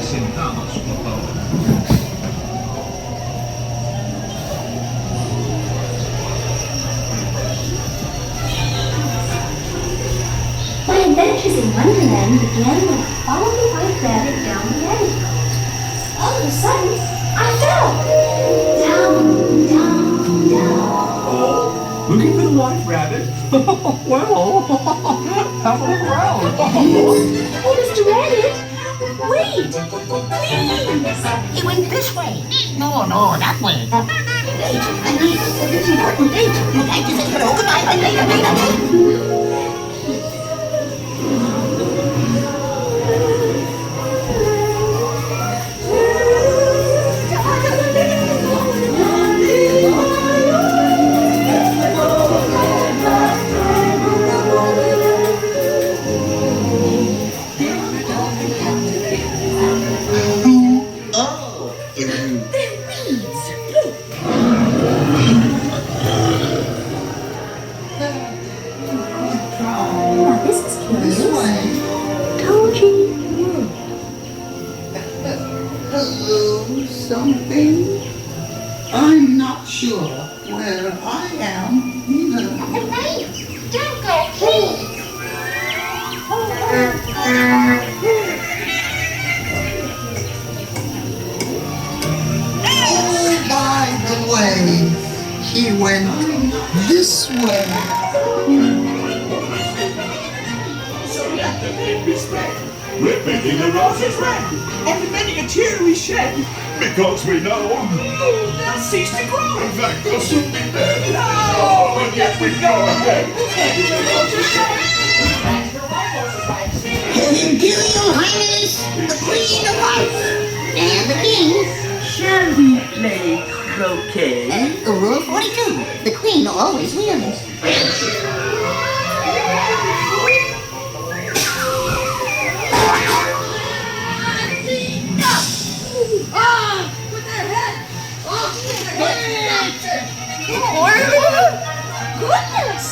Sentamos, por favor. My adventures in Wonderland began when I followed the white rabbit down the alley. All of a sudden, I fell. Down, down, down. Oh, looking for the white rabbit? Well, have a look around. Oh, Mr. Rabbit, wait, please. He went this way. No, that way. Wait, I need this important date. You'd like to say hello, goodbye, and later. Now this is curious. Toji Wood. Hello, something? I'm not sure where I am either. Wait, don't go, please. Oh, by the way, he went this way. So let the baby spread. We're making the roses red. Only many a tear we shed. Because we know they'll cease to grow. In fact, they'll soon be dead. No, but yet we go ahead. Making the roses red. Her Imperial Highness, the Queen of Hearts, and the King. Shall we play croquet? Rule 42, the Queen always wins. Goodness!